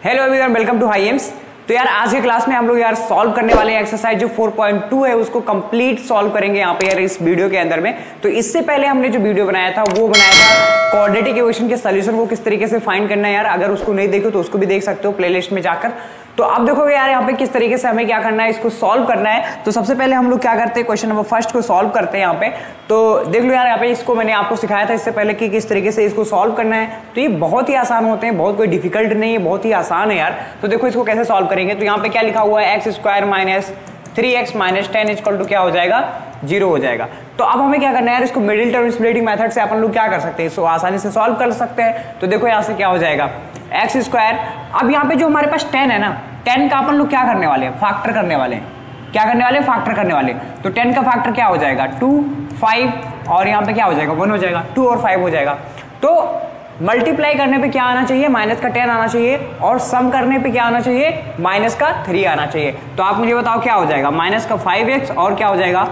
Hello everyone, welcome to high aims. तो यार आज के क्लास में हम लोग यार सॉल्व करने वाले हैं एक्सरसाइज जो 4.2 है, उसको कंप्लीट सॉल्व करेंगे यहाँ पे यार इस वीडियो के अंदर में। तो इससे पहले हमने जो वीडियो बनाया था वो बनाया था क्वाड्रेटिक इक्वेशन के सॉल्यूशन को किस तरीके से फाइंड करना है। यार अगर उसको नहीं देखो तो उसको भी देख सकते हो प्लेलिस्ट में जाकर। तो अब देखोगे यार यहाँ पे किस तरीके से हमें क्या करना है, इसको सॉल्व करना है। तो सबसे पहले हम लोग क्या करते हैं, क्वेश्चन नंबर फर्स्ट को सॉल्व करते हैं यहाँ पे। तो देख लो यार यहाँ पे इसको मैंने आपको सिखाया था इससे पहले कि किस तरीके से इसको सॉल्व करना है। तो ये बहुत ही आसान होते हैं, बहुत कोई डिफिकल्ट नहीं है, बहुत ही आसान है यार। तो देखो इसको कैसे सॉल्व करेंगे। तो यहाँ पे क्या लिखा हुआ है, x square minus 3x minus 10 equal to क्या हो जाएगा, 0 हो जाएगा। तो अब हमें क्या करना है यार, इसको मिडिल टर्म स्प्लिटिंग मेथड से अपन लोग क्या कर सकते हैं, इसको आसानी से सॉल्व कर सकते हैं। तो देखो यहाँ से क्या हो जाएगा, एक्स स्क्वायर। अब यहाँ पे जो हमारे पास 10 है ना, 10 का अपन लोग क्या करने वाले हैं, फैक्टर करने वाले हैं। क्या करने वाले हैं, फैक्टर करने वाले। तो 10 का फैक्टर क्या हो जाएगा, 2, 5 और यहाँ पे क्या हो जाएगा, 1 हो जाएगा, 2 और 5 हो जाएगा। तो मल्टीप्लाई करने पे क्या आना चाहिए, माइनस का 10 आना चाहिए, और सम करने पे क्या आना चाहिए, माइनस का 3 आना चाहिए। तो आप मुझे बताओ क्या हो जाएगा, माइनस का 5x और क्या हो जाएगा,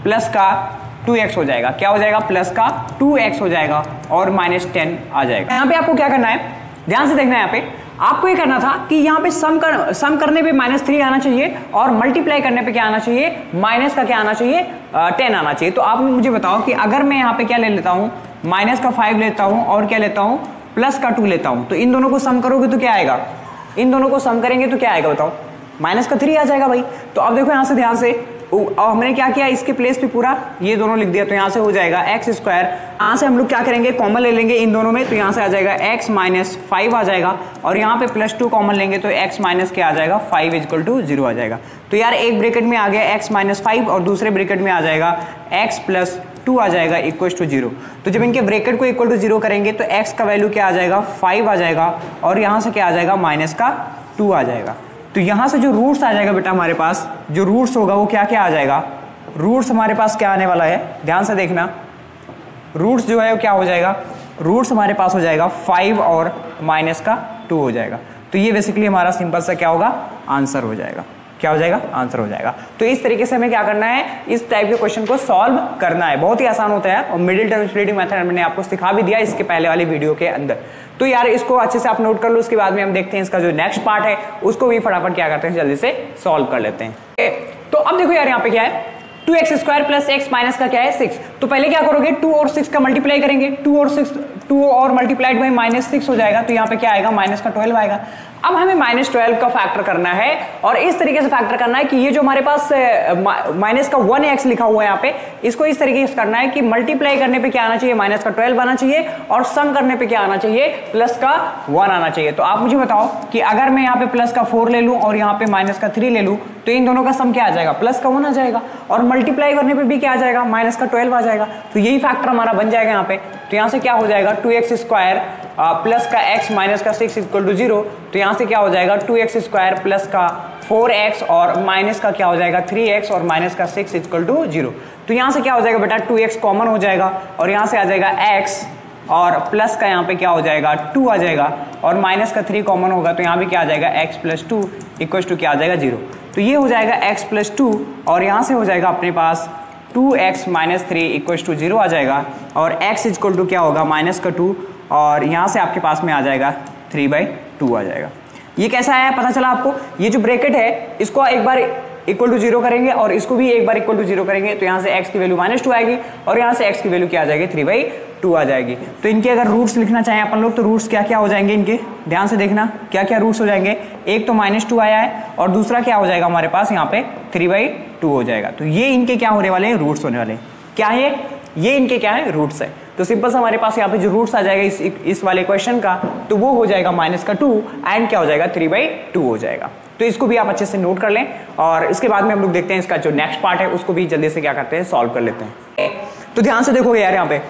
प्लस का 2x हो जाएगा। क्या हो जाएगा, प्लस का 2x हो जाएगा और माइनस 10 आ जाएगा। यहाँ पे आपको क्या करना है, ध्यान से देखना है। यहाँ पे आपको ये करना था कि यहाँ पे सम करने पे -3 आना चाहिए और मल्टीप्लाई करने पे क्या आना चाहिए, माइनस का क्या आना चाहिए, 10 आना चाहिए। तो आप मुझे बताओ कि अगर मैं यहाँ पे क्या ले लेता हूँ, माइनस का 5 लेता हूँ और क्या लेता हूँ, प्लस का 2 लेता हूँ, तो इन दोनों को सम करोगे तो क्या आएगा, इन दोनों को सम करेंगे तो क्या आएगा बताओ, माइनस का 3 आ जाएगा भाई। तो अब देखो यहाँ से ध्यान से, हमने क्या किया, इसके प्लेस पे पूरा ये दोनों लिख दिया। तो यहाँ से हो जाएगा एक्स स्क्वायर, यहाँ से हम लोग क्या करेंगे, कॉमन ले लेंगे इन दोनों में। तो यहाँ से आ जाएगा x माइनस 5 आ जाएगा और यहाँ पे प्लस 2 कॉमन लेंगे तो x माइनस क्या आ जाएगा, 5 इक्वल टू 0 आ जाएगा। तो यार एक ब्रैकेट में आ गया x माइनस 5 और दूसरे ब्रैकेट में आ जाएगा x प्लस 2 आ जाएगा इक्वल टू 0। तो जब इनके ब्रैकेट को इक्वल टू 0 करेंगे तो x का वैल्यू क्या आ जाएगा, 5 आ जाएगा और यहाँ से क्या आ जाएगा, माइनस का 2 आ जाएगा। तो यहाँ से जो रूट्स आ जाएगा बेटा, हमारे पास जो रूट्स होगा वो क्या क्या आ जाएगा, रूट्स हमारे पास क्या आने वाला है, ध्यान से देखना। रूट्स जो है वो क्या हो जाएगा, रूट्स हमारे पास हो जाएगा 5 और माइनस का 2 हो जाएगा। तो ये बेसिकली हमारा सिंपल सा क्या होगा, आंसर हो जाएगा। क्या हो जाएगा, आंसर हो जाएगा। तो इस तरीके से हमें क्या करना है, इस टाइप के क्वेश्चन को सॉल्व करना है। बहुत ही आसान होता है और मिडिल टर्म स्प्लिटिंग मेथड मैंने आपको सिखा भी दिया इसके पहले वाली वीडियो के अंदर। तो यार इसको अच्छे से आप नोट कर लो। उसके बाद में हम देखते हैं इसका जो नेक्स्ट पार्ट है उसको भी फटाफट क्या करते हैं, जल्दी से सॉल्व कर लेते हैं। तो अब देखो यार यहाँ पे क्या है, 2x square plus x minus का क्या है, 6। तो पहले क्या करोगे, 2 और 6 का मल्टीप्लाई करेंगे। 2 और मल्टीप्लाइड बाई -6 हो जाएगा। तो यहाँ पे क्या आएगा, माइनस का 12 आएगा। अब हमें -12 का फैक्टर करना है और इस तरीके से फैक्टर करना है कि ये जो हमारे पास माइनस का 1x लिखा हुआ है यहाँ पे, इसको इस तरीके से करना है कि मल्टीप्लाई करने पे क्या आना चाहिए, माइनस का 12 आना चाहिए और सम करने पे क्या आना चाहिए, प्लस का 1 आना चाहिए। तो आप मुझे बताओ कि अगर मैं यहाँ पे प्लस का 4 ले लूं और यहाँ पे माइनस का 3 ले लूं तो इन दोनों का सम क्या आ जाएगा, प्लस का 1 आ जाएगा और मल्टीप्लाई करने पे भी क्या आ जाएगा, माइनस का 12 आ जाएगा। तो यही फैक्टर हमारा बन जाएगा यहाँ पे। तो यहाँ से क्या हो जाएगा, 2x स्क्वायर प्लस का x माइनस का 6 इक्वल टू 0। तो यहाँ से क्या हो जाएगा, 2x स्क्वायर प्लस का 4x और माइनस का क्या हो जाएगा, 3x और माइनस का 6 इक्वल टू 0। तो यहाँ से क्या हो जाएगा बेटा, 2x कॉमन हो जाएगा और यहाँ से आ जाएगा x और प्लस का यहाँ पे क्या हो जाएगा, 2 आ जाएगा और माइनस का 3 कॉमन होगा। तो यहाँ पे क्या आ जाएगा, x प्लस 2 इक्वल टू क्या आ जाएगा, 0। तो ये हो जाएगा x प्लस 2 और यहाँ से हो जाएगा अपने पास 2x माइनस 3 इक्वल टू 0 आ जाएगा और x इक्वल टू क्या होगा, माइनस का 2 और यहाँ से आपके पास में आ जाएगा 3/2 आ जाएगा। ये कैसा आया पता चला आपको, ये जो ब्रैकेट है इसको एक बार इक्वल टू 0 करेंगे और इसको भी एक बार इक्वल टू 0 करेंगे। तो यहाँ से x की वैल्यू -2 आएगी और यहाँ से x की वैल्यू क्या आ जाएगी, 3/2 आ जाएगी। तो इनके अगर रूट्स लिखना चाहें अपन लोग तो रूट्स क्या क्या हो जाएंगे इनके, ध्यान से देखना क्या क्या रूट्स हो जाएंगे। एक तो -2 आया है और दूसरा क्या हो जाएगा हमारे पास यहाँ पे 3/2 हो जाएगा। तो ये इनके क्या होने वाले हैं, रूट्स होने वाले हैं। क्या है ये, इनके क्या है, रूट्स है। तो सिंपल से हमारे पास यहाँ पे जो रूट्स आ जाएगा इस वाले क्वेश्चन का, तो वो हो जाएगा माइनस का 2 एंड क्या हो जाएगा, 3/2 हो जाएगा। तो इसको भी आप अच्छे से नोट कर लें और इसके बाद में हम लोग देखते हैं इसका जो नेक्स्ट पार्ट है उसको भी जल्दी से क्या करते हैं, सॉल्व कर लेते हैं। तो ध्यान से देखोगे यार यहाँ पे,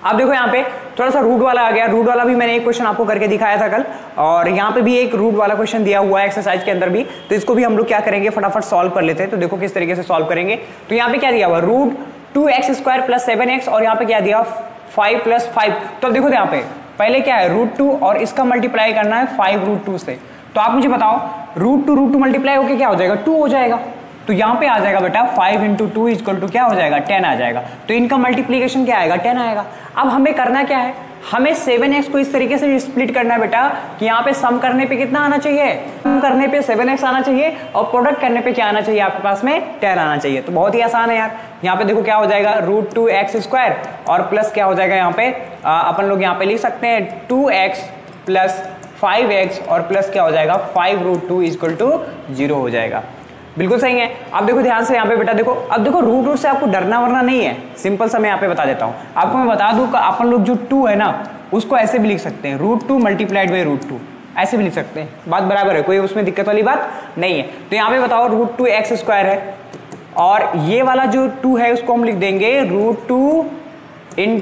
अब देखो यहाँ पे थोड़ा सा रूट वाला आ गया। रूट वाला भी मैंने एक क्वेश्चन आपको करके दिखाया था कल और यहाँ पे भी एक रूट वाला क्वेश्चन दिया हुआ है एक्सरसाइज के अंदर भी। तो इसको भी हम लोग क्या करेंगे, फटाफट सॉल्व कर लेते हैं। तो देखो किस तरीके से सॉल्व करेंगे। तो यहाँ पे क्या दिया हुआ, root 2x square plus 7x और यहाँ पे क्या दिया, 5 प्लस 5। तो अब देखो यहाँ पे पहले क्या है, √2 और इसका मल्टीप्लाई करना है 5√2 से। तो आप मुझे बताओ √2 मल्टीप्लाई होकर क्या हो जाएगा, 2 हो जाएगा। तो यहाँ पे आ जाएगा बेटा 5 × 2 इक्वल टू क्या हो जाएगा, 10 आ जाएगा। तो इनका मल्टीप्लीकेशन क्या आएगा, 10 आएगा। अब हमें करना क्या है, हमें 7x को इस तरीके से स्प्लिट करना है बेटा कि यहाँ पे सम करने पे कितना आना चाहिए, सम करने पे 7x आना चाहिए और प्रोडक्ट करने पे क्या आना चाहिए, आपके पास में 10 आना चाहिए। तो बहुत ही आसान है यार। यहाँ पे देखो क्या हो जाएगा √2x² और प्लस क्या हो जाएगा यहाँ पे अपन लोग यहाँ पे लिख सकते हैं 2x प्लस 5x और प्लस क्या हो जाएगा 5√2 = 0 हो जाएगा। बिल्कुल सही है। अब देखो ध्यान से यहाँ पे बेटा देखो, अब देखो रूट से आपको डरना वरना नहीं है, सिंपल सा मैं यहाँ पे बता देता हूँ आपको। मैं बता दूं कि अपन लोग जो 2 है ना उसको ऐसे भी लिख सकते हैं √2 मल्टीप्लाइड बाई √2, ऐसे भी लिख सकते हैं, बात बराबर है, कोई उसमें दिक्कत वाली बात नहीं है। तो यहाँ पे बताओ √2x² है और ये वाला जो 2 है उसको हम लिख देंगे √2 ×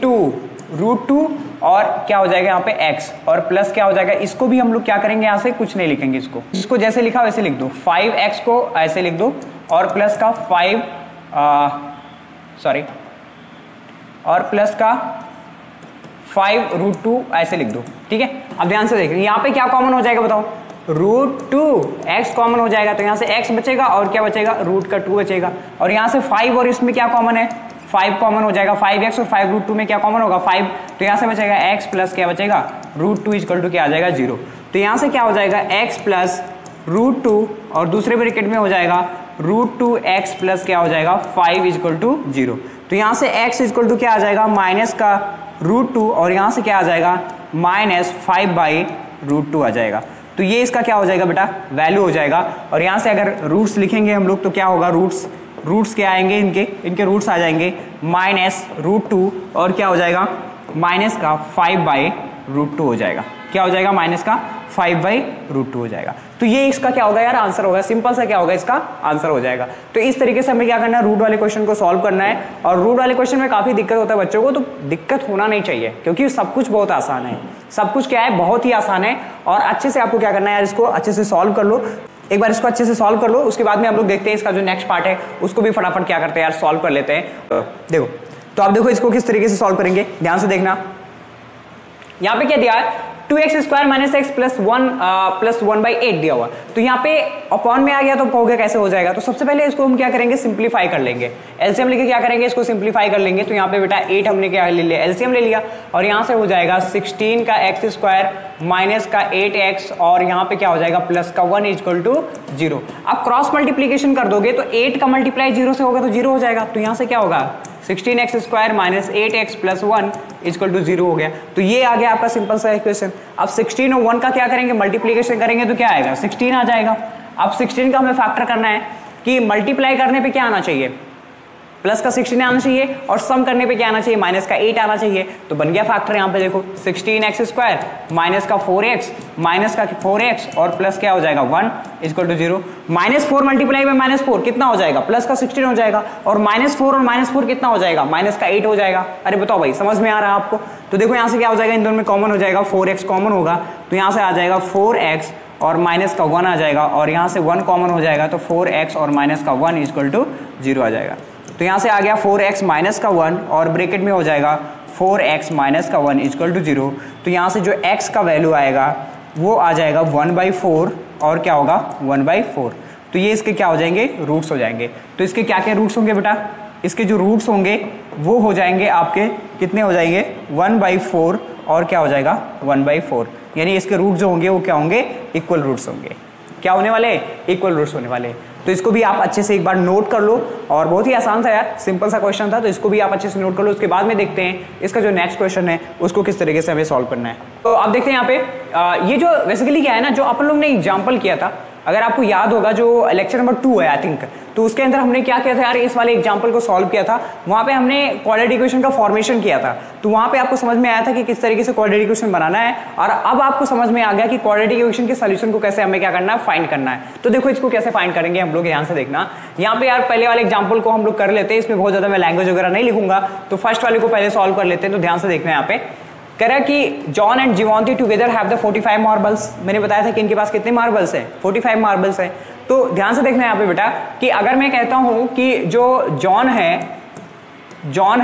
√2 और क्या हो जाएगा यहाँ पे x और प्लस क्या हो जाएगा, इसको भी हम लोग क्या करेंगे यहाँ से कुछ नहीं लिखेंगे, इसको जैसे लिखा वैसे लिख दो, 5x को ऐसे लिख दो और प्लस का और प्लस का 5√2 ऐसे लिख दो, ठीक है। अब ध्यान से देखिए यहाँ पे क्या कॉमन हो जाएगा बताओ, √2x कॉमन हो जाएगा तो यहाँ से x बचेगा और क्या बचेगा √2 बचेगा और यहाँ से 5 और इसमें क्या कॉमन है 5 कॉमन हो जाएगा, 5x और 5√2 में क्या कॉमन होगा 5, तो यहाँ से बचेगा x प्लस क्या बचेगा √2 = क्या आ जाएगा 0। तो यहाँ से क्या हो जाएगा x प्लस √2 और दूसरे ब्रैकेट में हो जाएगा √2x प्लस क्या हो जाएगा 5 = 0। तो यहाँ से x = क्या आ जाएगा माइनस का √2 और यहाँ से क्या आ जाएगा -5/√2 आ जाएगा। तो ये इसका क्या हो जाएगा बेटा वैल्यू हो जाएगा। और यहाँ से अगर रूट्स लिखेंगे हम लोग तो क्या होगा, रूट्स क्या आएंगे, इनके रूट्स आ जाएंगे -√2 और क्या हो जाएगा माइनस का 5/√2 हो जाएगा, क्या हो जाएगा माइनस का 5/√2 हो जाएगा। तो ये इसका क्या होगा यार आंसर होगा, सिंपल सा क्या होगा इसका आंसर हो जाएगा। तो इस तरीके से हमें क्या करना है रूट वाले क्वेश्चन को सॉल्व करना है। और रूट वाले क्वेश्चन में काफी दिक्कत होता है बच्चों को, तो दिक्कत होना नहीं चाहिए क्योंकि सब कुछ बहुत आसान है, सब कुछ क्या है बहुत ही आसान है। और अच्छे से आपको क्या करना है यार, इसको अच्छे से सॉल्व कर लो, एक बार इसको अच्छे से सॉल्व कर लो, उसके बाद में हम लोग देखते हैं इसका जो नेक्स्ट पार्ट है उसको भी फटाफट क्या करते हैं यार सॉल्व कर लेते हैं। देखो तो आप देखो इसको किस तरीके से सॉल्व करेंगे, ध्यान से देखना। यहाँ पे क्या दिया है 2x² - x + 1/8 दिया हुआ, तो यहाँ पे अपॉन में आ गया तो कहोगे कैसे हो जाएगा। तो सबसे पहले इसको हम क्या करेंगे सिंप्लीफाई कर लेंगे, एलसीएम लेके क्या करेंगे इसको सिंप्लीफाई कर लेंगे। तो यहाँ पे बेटा 8 हमने क्या ले लिया एलसीएम ले लिया और यहाँ से हो जाएगा 16 का x² माइनस का 8x और यहाँ पे क्या हो जाएगा प्लस का 1 = 0। अब क्रॉस मल्टीप्लीकेशन कर दोगे तो 8 का मल्टीप्लाई 0 से होगा तो 0 हो जाएगा। तो यहाँ से क्या होगा 16x² - 8x + 1 = 0 हो गया। तो ये आ गया आपका सिंपल सा इक्वेशन। अब 16 और 1 का क्या करेंगे मल्टीप्लीकेशन करेंगे तो क्या आएगा 16 आ जाएगा। अब 16 का हमें फैक्टर करना है कि मल्टीप्लाई करने पे क्या आना चाहिए प्लस का 16 आना चाहिए और सम करने पे क्या आना चाहिए माइनस का 8 आना चाहिए। तो बन गया फैक्टर यहाँ पे देखो 16x² माइनस का 4x माइनस का 4x और प्लस क्या हो जाएगा 1 = 0। -4 मल्टीप्लाई बाय -4 कितना हो जाएगा प्लस का 16 हो जाएगा और -4 और -4 कितना हो जाएगा माइनस का 8 हो जाएगा। अरे बताओ भाई समझ में आ रहा है आपको। तो देखो यहाँ से क्या हो जाएगा इन दोनों में कॉमन हो जाएगा 4x कॉमन होगा तो यहाँ से आ जाएगा 4x और माइनस का 1 आ जाएगा और यहाँ से 1 कॉमन हो जाएगा तो 4x और माइनस का 1 = 0 आ जाएगा। तो यहाँ से आ गया 4x माइनस का 1 और ब्रैकेट में हो जाएगा 4x माइनस का 1 = 0। तो यहाँ से जो x का वैल्यू आएगा वो आ जाएगा 1/4 और क्या होगा 1/4। तो ये इसके क्या हो जाएंगे रूट्स हो जाएंगे। तो इसके क्या क्या रूट्स होंगे बेटा, इसके जो रूट्स होंगे वो हो जाएंगे आपके कितने हो जाएंगे 1/4 और क्या हो जाएगा 1/4, यानी इसके रूट जो होंगे वो क्या होंगे इक्वल रूट्स होंगे। क्या होने वाले इक्वल रूट्स होने वाले। तो इसको भी आप अच्छे से एक बार नोट कर लो और बहुत ही आसान था यार, सिंपल सा क्वेश्चन था। तो इसको भी आप अच्छे से नोट कर लो, उसके बाद में देखते हैं इसका जो नेक्स्ट क्वेश्चन है उसको किस तरीके से हमें सॉल्व करना है। तो आप देखते हैं यहाँ पे ये जो बेसिकली क्या है ना, जो अपन लोग ने एग्जाम्पल किया था, अगर आपको याद होगा जो लेक्चर नंबर 2 है आई थिंक, तो उसके अंदर हमने क्या किया था यार, इस वाले एग्जाम्पल को सॉल्व किया था। वहां पे हमने क्वाड्रेटिक इक्वेशन का फॉर्मेशन किया था। तो वहां पे आपको समझ में आया था कि किस तरीके से क्वाड्रेटिक इक्वेशन बनाना है और अब आपको समझ में आ गया कि क्वाड्रेटिक इक्वेशन के सॉल्यूशन को कैसे हमें क्या करना है फाइंड करना है। तो देखो इसको कैसे फाइंड करेंगे हम लोग, ध्यान से देखना। यहाँ पे यार पहले वाले एग्जाम्पल को हम लोग कर लेते हैं, इसमें बहुत ज्यादा मैं लैंग्वेज वगैरह नहीं लिखूंगा, तो फर्स्ट वाले को पहले सॉल्व कर लेते हैं। तो ध्यान से देखना यहाँ पे कह रहा है कि John and Jeevanti together have the 45 marbles. मैंने बताया था कि इनके पास कितने मार्बल्स हैं 45 मार्बल्स हैं। तो ध्यान से देखना है यहाँ पे बेटा कि अगर मैं कहता हूं कि जो जॉन है जॉन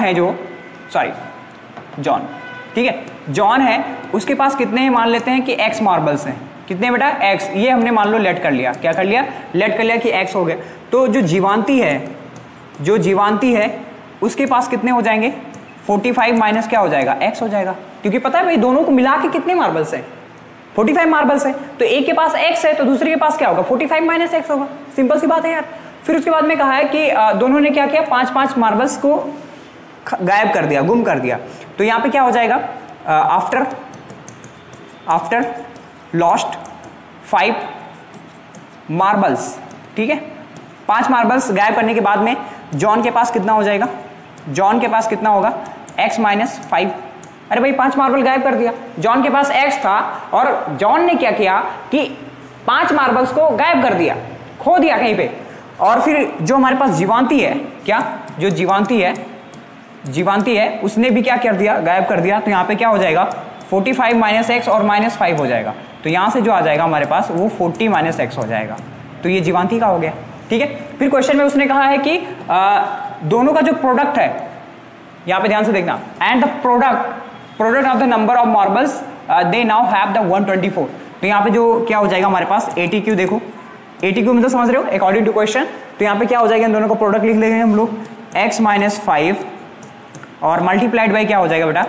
ठीक है, जॉन है उसके पास कितने हैं, मान लेते हैं कि x मार्बल्स हैं। कितने बेटा x, ये हमने मान लो लेट कर लिया, क्या कर लिया लेट कर लिया कि x हो गया। तो जो जीवांती है उसके पास कितने हो जाएंगे 45 माइनस क्या हो जाएगा x हो जाएगा। क्योंकि पता है भाई दोनों को मिला के कितने मार्बल्स हैं, 45 मार्बल्स है। तो एक के पास x है तो दूसरे के पास क्या होगा, 45 माइनस x होगा। सिंपल सी बात है यार। फिर उसके बाद में कहा है कि दोनों ने क्या किया, 5-5 मार्बल्स को गायब कर दिया, गुम कर दिया। तो यहां पे क्या हो जाएगा, आफ्टर लॉस्ट 5 मार्बल्स, ठीक है, 5 मार्बल्स गायब करने के बाद में जॉन के पास कितना हो जाएगा, जॉन के पास कितना होगा, x माइनस 5। अरे भाई 5 मार्बल गायब कर दिया, जॉन के पास x था और जॉन ने क्या किया कि 5 मार्बल्स को गायब कर दिया, खो दिया कहीं पे। और फिर जो हमारे पास जीवांती है, क्या जो जीवांती है उसने भी क्या कर दिया, गायब कर दिया। तो यहाँ पे क्या हो जाएगा, 45 माइनस एक्स और माइनस 5 हो जाएगा। तो यहाँ से जो आ जाएगा हमारे पास वो 40 माइनस एक्स हो जाएगा। तो ये जीवांती का हो गया, ठीक है। फिर क्वेश्चन में उसने कहा है कि दोनों का जो प्रोडक्ट है, यहाँ पे ध्यान से देखना, and the product of the number of marbles they now have the 124। तो यहाँ पे जो क्या हो जाएगा हमारे पास, ATQ देखो, ATQ मतलब समझ रहे हो, अकॉर्डिंग टू क्वेश्चन। तो यहाँ पे क्या हो जाएगा, इन दोनों का प्रोडक्ट लिख लेंगे हम लोग, x माइनस 5 और मल्टीप्लाइड बाई क्या हो जाएगा बेटा,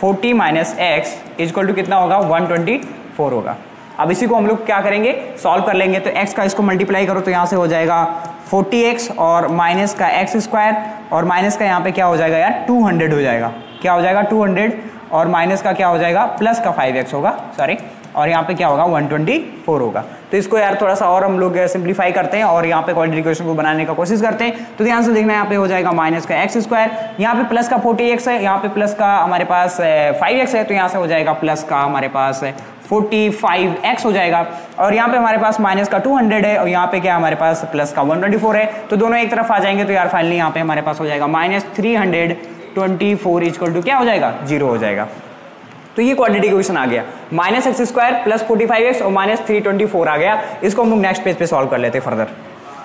40 माइनस एक्स इजक्वल टू कितना होगा, 124 होगा। अब इसी को हम लोग क्या करेंगे, सॉल्व कर लेंगे। तो x का इसको मल्टीप्लाई करो तो यहाँ से हो जाएगा 40x और माइनस का x स्क्वायर और माइनस का यहाँ पे क्या हो जाएगा यार, 200 हो जाएगा। क्या हो जाएगा, 200 और माइनस का क्या हो जाएगा, प्लस का 5x होगा, सॉरी, और यहाँ पे क्या होगा, 124 होगा। तो इसको यार थोड़ा सा और हम लोग सिंप्लीफाई करते हैं और यहाँ पे क्वाड्रेटिक इक्वेशन को बनाने का कोशिश करते हैं। तो ध्यान से देखना, यहाँ पे हो जाएगा माइनस का x स्क्वायर, यहाँ पे प्लस का 40x है, यहाँ पे प्लस का हमारे पास 5x है, तो यहाँ से हो जाएगा प्लस का हमारे पास 45x हो जाएगा। और यहाँ पे हमारे पास माइनस का 200 है और यहाँ पे क्या हमारे पास प्लस का 124 है। तो दोनों एक तरफ आ जाएंगे। तो यार फाइनली यहाँ पे हमारे पास हो जाएगा माइनस 324 इक्वल टू क्या हो जाएगा, 0 हो जाएगा। तो ये क्वाड्रेटिक इक्वेशन आ गया, minus x square plus 45x और माइनस 324 आ गया। इसको हम लोग नेक्स्ट पेज पे सॉल्व कर लेते हैं फर्दर।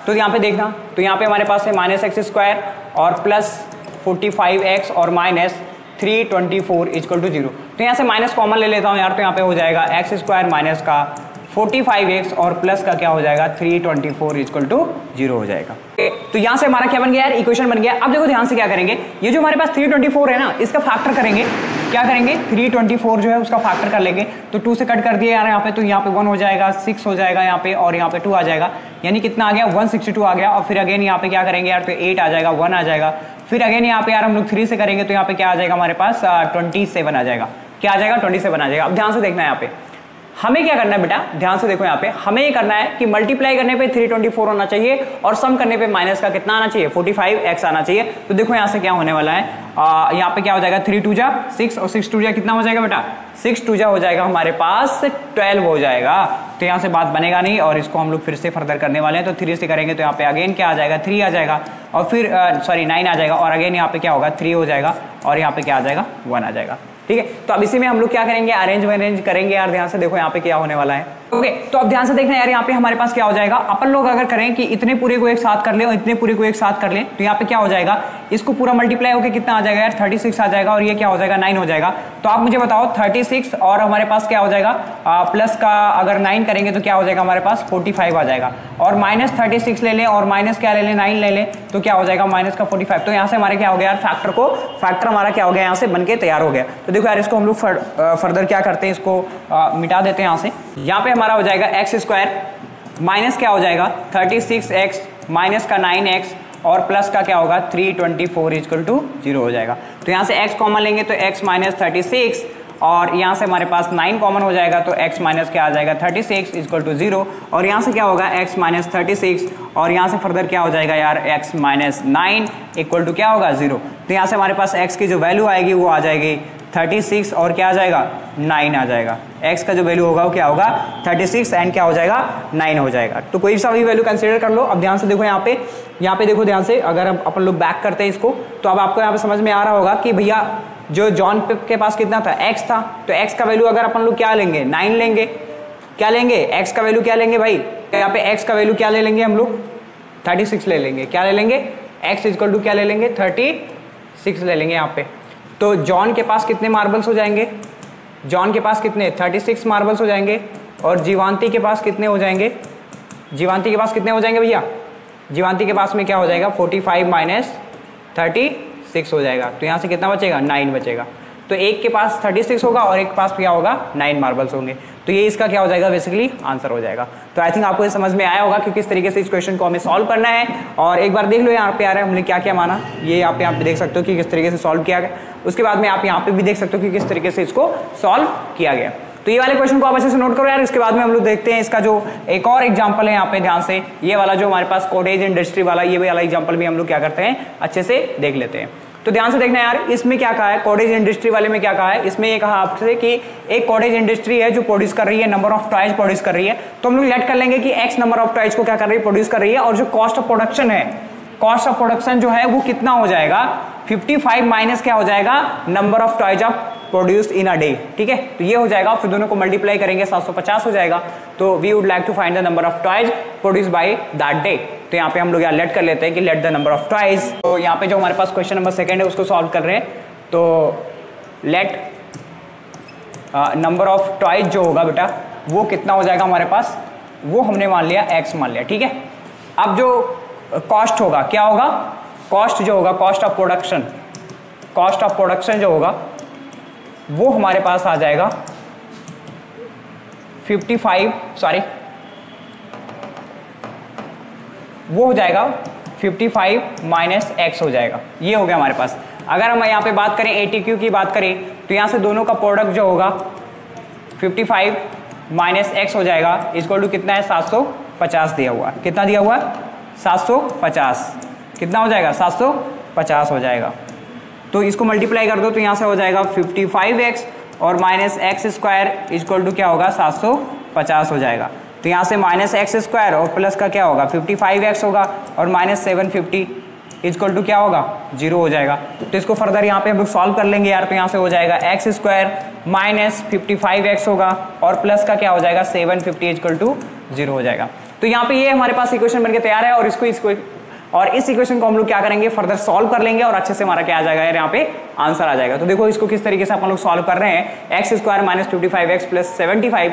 तो यहाँ पे देखना, तो यहाँ पे हमारे पास है माइनस एक्स स्क्वायर और प्लस 45x और माइनस 324 इक्वल टू 0। तो यहाँ से माइनस कॉमन ले लेता हूँ यार। तो यहाँ पे हो जाएगा एक्स स्क्वायर माइनस का 45x और प्लस का क्या हो जाएगा, 324 इक्वल टू 0 हो जाएगा। तो यहाँ से हमारा क्या बन गया यार, इक्वेशन बन गया। अब देखो ध्यान से क्या करेंगे, ये जो हमारे पास 324 है ना, इसका फैक्टर करेंगे। क्या करेंगे, 324 जो है उसका फैक्टर कर लेंगे। तो 2 से कट कर दिए यार यहाँ पे, तो यहाँ पे 1 हो जाएगा, 6 हो जाएगा यहाँ पे, और यहाँ पे 2 आ जाएगा, यानी कितना आ गया, 162 आ गया। और फिर अगेन यहाँ पे क्या करेंगे यार, तो 8 आ जाएगा, 1 आ जाएगा। फिर अगेन यहाँ पे यार हम लोग 3 से करेंगे तो यहाँ पे क्या आ जाएगा हमारे पास, 27 आ जाएगा। क्या आ जाएगा, 27 आ जाएगा। अब ध्यान से देखना है यहाँ पे हमें क्या करना है बेटा, ध्यान से देखो यहाँ पे हमें ये करना है कि मल्टीप्लाई करने पे 324 होना चाहिए और सम करने पे माइनस का कितना आना चाहिए, 45x आना चाहिए। तो देखो यहाँ से क्या होने वाला है, यहाँ पे क्या हो जाएगा, 3 2 जा 6 और 6 2 जा कितना हो जाएगा बेटा, 6 2 जा हो जाएगा हमारे पास 12 हो जाएगा। तो यहाँ से बात बनेगा नहीं और इसको हम लोग फिर से फर्दर करने वाले हैं। तो 3 से करेंगे तो यहाँ पे अगेन क्या आ जाएगा, 3 आ जाएगा और फिर सॉरी 9 आ जाएगा और अगेन यहाँ पे क्या होगा, 3 हो जाएगा और यहाँ पे क्या आ जाएगा, 1 आ जाएगा। ठीक है, तो अब इसी में हम लोग क्या करेंगे, अरेंज करेंगे यार। ध्यान से देखो यहाँ पे क्या होने वाला है। ओके, तो अब ध्यान से देखना यार, यहाँ पे हमारे पास क्या हो जाएगा, अपन लोग अगर करें कि इतने पूरे को एक साथ कर ले और इतने पूरे को एक साथ कर ले, तो यहाँ पे क्या हो जाएगा, इसको पूरा मल्टीप्लाई होकर कितना आ जाएगा यार, 36 आ जाएगा और ये क्या हो जाएगा, 9 हो जाएगा। तो आप मुझे बताओ 36 और हमारे पास क्या हो जाएगा, प्लस का अगर 9 करेंगे तो क्या हो जाएगा हमारे पास 45 आ जाएगा, और माइनस 36 ले लें और माइनस क्या ले लें, 9 ले लें, तो क्या हो जाएगा माइनस का 45। तो यहाँ से हमारे क्या हो गया यार, फैक्टर हमारा क्या हो गया, यहाँ से बनके तैयार हो गया। तो देखो यार, इसको हम लोग फर्दर क्या करते हैं, इसको मिटा देते हैं यहाँ से। यहाँ पे हमारा हो जाएगा एक्स स्क्वायर माइनस क्या हो जाएगा 36x माइनस का 9x और प्लस का क्या होगा 324 इक्वल टू 0 हो जाएगा। तो यहाँ से x कॉमन लेंगे तो x माइनस 36 और यहाँ से हमारे पास 9 कॉमन हो जाएगा तो x माइनस क्या आ जाएगा 36 इक्वल टू 0 और यहाँ से क्या होगा x माइनस 36 और यहाँ से फर्दर क्या हो जाएगा यार x माइनस 9 इक्वल टू क्या होगा 0। तो यहाँ से हमारे पास x की जो वैल्यू आएगी वो आ जाएगी 36 और क्या आ जाएगा 9 आ जाएगा। x का जो वैल्यू होगा वो क्या होगा 36 एंड क्या हो जाएगा 9 हो जाएगा। तो कोई सा भी वैल्यू कंसीडर कर लो। अब ध्यान से देखो यहाँ पे देखो ध्यान से, अगर हम अपन लोग बैक करते हैं इसको तो अब आपको यहाँ पे समझ में आ रहा होगा कि भैया जो जॉन के पास कितना था x था, तो x का वैल्यू अगर अपन लोग क्या लेंगे 9 लेंगे, क्या लेंगे x का वैल्यू क्या लेंगे भाई, यहाँ पे x का वैल्यू क्या ले लेंगे हम लोग 36 ले लेंगे, क्या ले लेंगे x इक्वल टू क्या ले लेंगे 36 ले लेंगे यहाँ पे। तो जॉन के पास कितने मार्बल्स हो जाएंगे, जॉन के पास कितने 36 मार्बल्स हो जाएंगे और जीवांती के पास कितने हो जाएंगे, जीवांती के पास कितने हो जाएंगे भैया, जीवांती के पास में क्या हो जाएगा 45 माइनस 36 हो जाएगा। तो यहाँ से कितना बचेगा 9 बचेगा। तो एक के पास 36 होगा और एक के पास क्या होगा 9 मार्बल्स होंगे। तो ये इसका क्या हो जाएगा बेसिकली आंसर हो जाएगा। तो आई थिंक आपको ये समझ में आया होगा कि किस तरीके से इस क्वेश्चन को हमें सॉल्व करना है। और एक बार देख लो यहाँ पे आ रहा है हमने क्या क्या माना, ये आप यहाँ पे देख सकते हो कि किस तरीके से सॉल्व किया गया। उसके बाद में आप यहाँ पे भी देख सकते हो कि किस तरीके से इसको सॉल्व किया गया। तो ये वाले क्वेश्चन को आप अच्छे से नोट करो यार। इसके बाद में हम लोग देखते हैं इसका जो एक और एग्जांपल है यहाँ पे ध्यान से, ये वाला जो हमारे पास कॉटेज इंडस्ट्री वाला, ये वाला एग्जांपल भी हम लोग क्या करते हैं अच्छे से देख लेते हैं। तो ध्यान से देखना यार, इसमें क्या कहा है कॉटेज इंडस्ट्री वाले में क्या कहा है, इसमें ये कहा आपसे कि एक कॉटेज इंडस्ट्री है जो प्रोड्यूस कर रही है, नंबर ऑफ टॉयज प्रोड्यूस कर रही है। तो हम लोग लेट कर लेंगे कि एक्स नंबर ऑफ टॉयज को क्या कर रही है प्रोड्यूस कर रही है, और जो कॉस्ट ऑफ प्रोडक्शन है, कॉस्ट ऑफ प्रोडक्शन जो है वो कितना हो जाएगा 55 माइनस क्या हो जाएगा number of toys of produce in a day. ठीक है, तो ये हो जाएगा, फिर दोनों को मल्टीप्लाई करेंगे 750 हो जाएगा। तो we would like to find the number of toys produce by that day. तो यहाँ पे हम लोग लेट कर लेते हैं कि let the number of toys. तो यहाँ पे जो हमारे पास क्वेश्चन नंबर सेकंड है उसको सॉल्व कर रहे हैं। तो लेट नंबर ऑफ टॉयज जो होगा बेटा वो कितना हो जाएगा हमारे पास, वो हमने मान लिया x मान लिया। ठीक है, अब जो कॉस्ट होगा क्या होगा, कॉस्ट जो होगा cost of production, cost of production जो होगा वो हमारे पास आ जाएगा 55 सॉरी वो हो जाएगा 55 माइनस एक्स हो जाएगा। ये हो गया हमारे पास। अगर हम यहाँ पे बात करें ATQ की बात करें तो यहाँ से दोनों का प्रोडक्ट जो होगा 55 माइनस एक्स हो जाएगा, इक्वल टू कितना है 750 दिया हुआ है। कितना दिया हुआ है 750, कितना हो जाएगा 750 हो जाएगा। तो इसको मल्टीप्लाई कर दो तो यहाँ से हो जाएगा 55x और minus x square equal to क्या होगा 750 हो जाएगा। तो यहाँ से माइनस एक्स स्क्वायर और प्लस का क्या होगा 55x होगा और माइनस 750 इक्वल टू क्या होगा 0 हो जाएगा। तो इसको फर्दर यहाँ पे हम लोग सॉल्व कर लेंगे यार। तो यहाँ से हो जाएगा एक्स स्क्वायर माइनस 55x होगा और प्लस का क्या हो जाएगा 750 इक्वल टू 0 हो जाएगा। तो यहाँ पे ये हमारे पास इक्वेशन बनके तैयार है और इस इक्वेशन को हम लोग क्या करेंगे फर्दर सॉल्व कर लेंगे और अच्छे से हमारा क्या आ जाएगा यार यहाँ पे आंसर आ जाएगा। तो देखो इसको किस तरीके से अपन लोग सॉल्व कर रहे हैं, x square minus 55x plus 75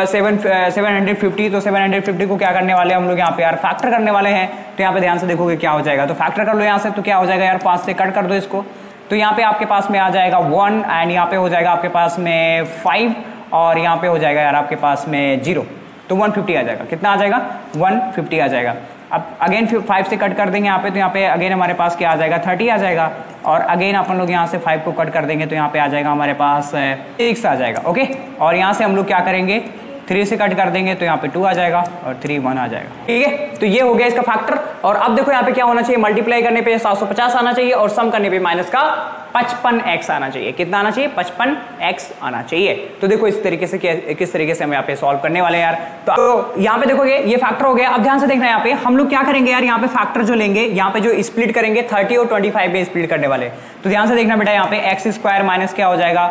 750। तो 750 को क्या करने वाले हम लोग यहाँ पे यार फैक्टर करने वाले हैं। तो यहाँ पे ध्यान से देखोगे क्या हो जाएगा, तो फैक्टर कर लो यहाँ से। तो क्या हो जाएगा यार 5 से कट कर दो इसको, तो यहाँ पे आपके पास में आ जाएगा 1 एंड यहाँ पे हो जाएगा आपके पास में 5 और यहाँ पे हो जाएगा यार आपके पास में 0। तो 150 आ जाएगा। कितना आ जाएगा 150 आ जाएगा। अब अगेन 5 से कट कर देंगे यहाँ पे, तो यहाँ पे अगेन हमारे पास क्या आ जाएगा 30 आ जाएगा और अगेन अपन लोग यहाँ से 5 को कट कर देंगे तो यहाँ पे आ जाएगा हमारे पास 6 आ जाएगा। ओके, और यहाँ से हम लोग क्या करेंगे 3 से कट कर देंगे तो यहाँ पे 2 आ जाएगा और 3 1 आ जाएगा। ठीक है, तो ये हो गया इसका फैक्टर। और अब देखो यहाँ पे क्या होना चाहिए, मल्टीप्लाई करने पे 750 आना चाहिए और सम करने पे माइनस का 55x आना चाहिए। कितना आना चाहिए 55x आना चाहिए। तो देखो इस तरीके से किस तरीके से हम यहाँ पे सॉल्व करने वाले हैं यार। तो यहाँ पे देखोगे ये फैक्टर हो गया। अब ध्यान से देखना यहाँ पे हम लोग क्या करेंगे यार, यहाँ पे फैक्टर जो लेंगे यहाँ पे जो स्प्लिट करेंगे 30 और 25 में स्प्लिट करने वाले। तो ध्यान से देखना बेटा, यहाँ पे एक्स स्क्वायर माइनस क्या हो जाएगा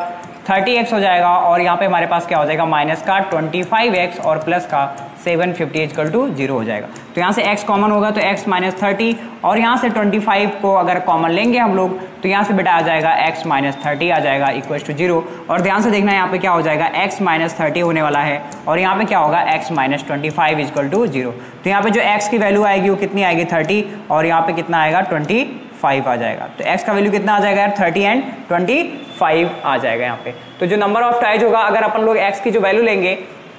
30x हो जाएगा और यहाँ पे हमारे पास क्या हो जाएगा माइनस का 25x और प्लस का 750 इक्वल टू 0 हो जाएगा। तो यहाँ से x कॉमन होगा तो x माइनस 30 और यहाँ से 25 को अगर कॉमन लेंगे हम लोग तो यहाँ से बेटा आ जाएगा x माइनस 30 आ जाएगा इक्वल टू 0। और ध्यान से देखना यहाँ पे क्या हो जाएगा x माइनस 30 होने वाला है और यहाँ पे क्या होगा x माइनस 25 इक्वल टू 0। तो यहाँ पे जो x की वैल्यू आएगी वो कितनी आएगी 30 और यहाँ पे कितना आएगा 25 आ जाएगा। तो x का वैल्यू कितना आ जाएगा यार 30 एंड 25 आ जाएगा यहाँ पे। तो जो नंबर ऑफ टॉयज होगा अगर अपन लोग x की जो वैल्यू लेंगे,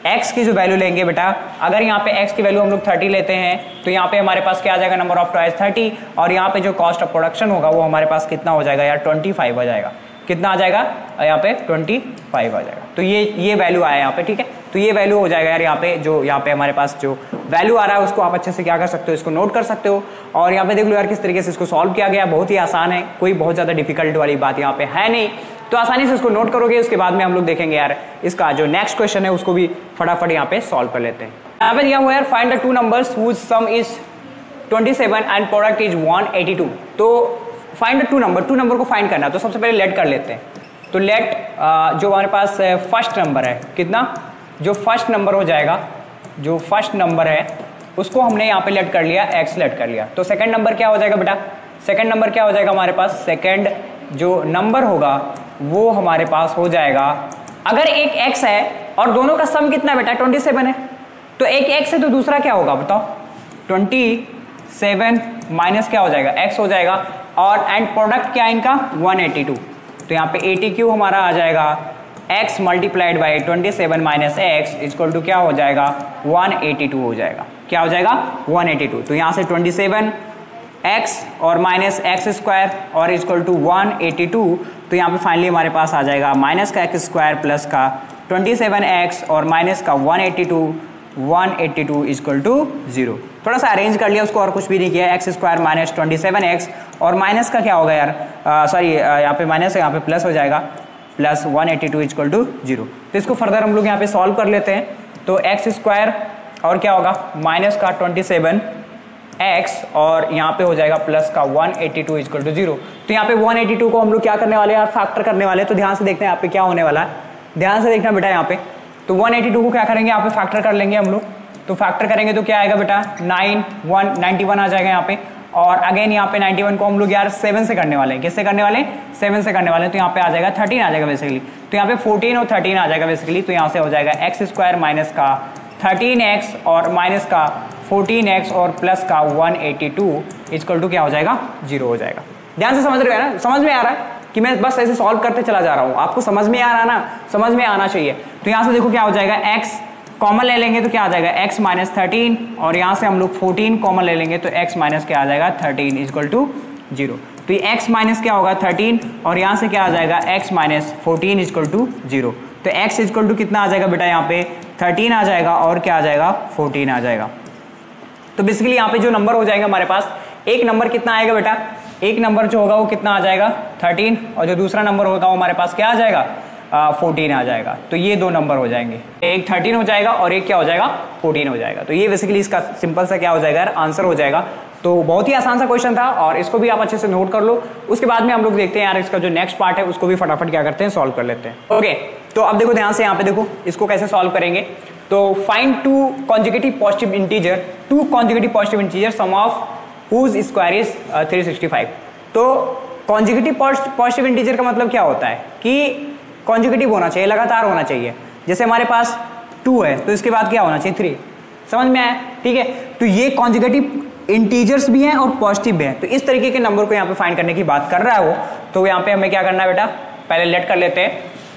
x की जो वैल्यू लेंगे बेटा, अगर यहाँ पे x की वैल्यू हम लोग 30 लेते हैं तो यहाँ पे हमारे पास क्या आ जाएगा नंबर ऑफ टॉयज 30 और यहाँ पे जो कॉस्ट ऑफ प्रोडक्शन होगा वो हमारे पास कितना हो जाएगा यार 25 आ जाएगा। कितना आ जाएगा यहाँ पे 25 आ जाएगा। तो ये वैल्यू आया यहाँ पे। ठीक है, तो ये वैल्यू हो जाएगा यार यहाँ पे जो यहाँ पे हमारे पास जो वैल्यू आ रहा है उसको आप अच्छे से क्या कर सकते हो, इसको नोट कर सकते हो। और यहाँ पे देख लो यार किस तरीके से इसको सॉल्व किया गया, बहुत ही आसान है, कोई बहुत ज्यादा डिफिकल्ट वाली बात यहाँ पे है नहीं। तो आसानी से इसको नोट करोगे। उसके बाद में हम लोग देखेंगे यार इसका जो नेक्स्ट क्वेश्चन है उसको भी फटाफट यहाँ पे सॉल्व कर लेते हैं। यहाँ पे दिया हुआ यार find the two numbers whose sum is 27 and product is 182। तो फाइंड द टू नंबर को फाइंड करना। तो सबसे पहले लेट कर लेते हैं। तो लेट जो हमारे पास फर्स्ट नंबर है, कितना जो फर्स्ट नंबर हो जाएगा, जो फर्स्ट नंबर है उसको हमने यहाँ पे लेट कर लिया, x लेट कर लिया। तो सेकंड नंबर क्या हो जाएगा बेटा, सेकंड नंबर क्या हो जाएगा हमारे पास, सेकंड जो नंबर होगा वो हमारे पास हो जाएगा, अगर एक x है और दोनों का सम कितना बेटा 27 है, तो एक x है तो दूसरा क्या होगा बताओ 27 माइनस क्या हो जाएगा x हो जाएगा और एंड प्रोडक्ट क्या है इनका 182। तो यहाँ पे 80 क्यूब हमारा आ जाएगा x multiplied by 27 minus x equal to क्या हो जाएगा 182 हो जाएगा। क्या हो जाएगा 182। तो यहाँ से 27x और माइनस एक्स स्क्वायर और इक्वल टू 182। तो यहाँ पे फाइनली हमारे पास आ जाएगा माइनस का एक्स स्क्वायर प्लस का 27x और माइनस का 182 इक्वल टू 0। थोड़ा सा अरेंज कर लिया उसको और कुछ भी नहीं किया। एक्स स्क्वायर माइनस 27x और माइनस का क्या होगा यार, सॉरी यहाँ पे माइनस है, यहाँ पे प्लस हो जाएगा, प्लस 182 इक्वल टू 0। तो इसको फर्दर हम लोग यहाँ पे सॉल्व कर लेते हैं। तो एक्स स्क्वायर और क्या होगा माइनस का 27x और यहाँ पे हो जाएगा प्लस का 182 इक्वल टू 0। तो यहाँ पे 182 को हम लोग क्या करने वाले हैं यार, फैक्टर करने वाले हैं। तो ध्यान से देखते हैं यहाँ पे क्या होने वाला है, ध्यान से देखना बेटा। यहाँ पे तो 182 को क्या करेंगे, यहाँ पे फैक्टर कर लेंगे हम लोग। तो फैक्टर करेंगे तो क्या आएगा बेटा 91 आ जाएगा यहाँ पे। और अगेन यहाँ पे 91 को हम लोग यार 7 से करने वाले हैं। किससे करने वाले हैं, 7 से करने वाले हैं। तो यहाँ पे आ जाएगा 13 आ जाएगा बेसिकली। तो यहाँ पे 14 और 13 आ जाएगा बेसिकली। तो यहाँ से हो जाएगा एक्स स्क्वायर माइनस का 13x और माइनस का 14x और प्लस का 182 इक्वल टू क्या हो जाएगा 0 हो जाएगा। ध्यान से समझ रहे हो ना, समझ में आ रहा है कि मैं बस ऐसे सॉल्व करते चला जा रहा हूँ, आपको समझ में आ रहा है ना, समझ में आना चाहिए। तो यहाँ से देखो क्या हो जाएगा, x कॉमन ले लेंगे तो क्या आ जाएगा x माइनस 13 और यहाँ से हम लोग 14 कॉमन ले लेंगे तो x माइनस क्या आ जाएगा 13 इक्वल टू 0। तो ये x माइनस क्या होगा 13 और यहाँ से क्या आ जाएगा x माइनस 14 इक्वल टू 0। तो x इक्वल टू कितना आ जाएगा बेटा, यहाँ पे 13 आ जाएगा और क्या आ जाएगा 14 आ जाएगा। तो बेसिकली यहाँ पे जो नंबर हो जाएगा हमारे पास, एक नंबर कितना आएगा बेटा, एक नंबर जो होगा वो कितना आ जाएगा 13 और जो दूसरा नंबर होगा वो हमारे पास क्या आ जाएगा 14 आ जाएगा। तो ये दो नंबर हो जाएंगे, एक 13 हो जाएगा और एक क्या हो जाएगा 14 हो जाएगा। तो ये बेसिकली इसका सिंपल सा क्या हो जाएगा आंसर हो जाएगा। तो बहुत ही आसान सा क्वेश्चन था और इसको भी आप अच्छे से नोट कर लो। उसके बाद में हम लोग देखते हैं यार इसका जो नेक्स्ट पार्ट है उसको भी फटाफट क्या करते हैं सॉल्व कर लेते हैं। ओके, तो अब देखो ध्यान से यहाँ पे देखो इसको कैसे सॉल्व करेंगे। तो find two conjugative positive integer, two conjugative positive integer sum of whose square is 365। तो कॉन्जुगेटिव पॉजिटिव इंटीजर का मतलब क्या होता है कि कॉन्जुगेटिव होना चाहिए, लगातार होना चाहिए। जैसे हमारे पास 2 है तो इसके बाद क्या होना चाहिए 3। समझ में आया, ठीक है। तो ये कॉन्जुगेटिव इंटीजर्स भी हैं और पॉजिटिव भी हैं। तो इस तरीके के नंबर को यहाँ पे फाइंड करने की बात कर रहा है वो। तो यहाँ पे हमें क्या करना है बेटा, पहले लेट कर लेते हैं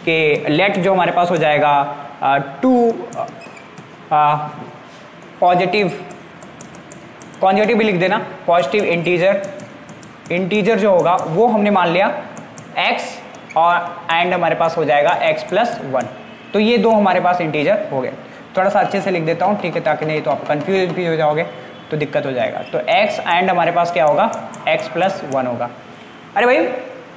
कि लेट जो हमारे पास हो जाएगा 2 पॉजिटिव, कॉन्जुगेटिव भी लिख देना, पॉजिटिव इंटीजर जो होगा वो हमने मान लिया x और एंड हमारे पास हो जाएगा x प्लस 1। तो ये दो हमारे पास इंटीजर हो गए। थोड़ा सा अच्छे से लिख देता हूँ, ठीक है, ताकि नहीं तो आप कंफ्यूज भी हो जाओगे तो दिक्कत हो जाएगा। तो x एंड हमारे पास क्या होगा x प्लस 1 होगा। अरे भाई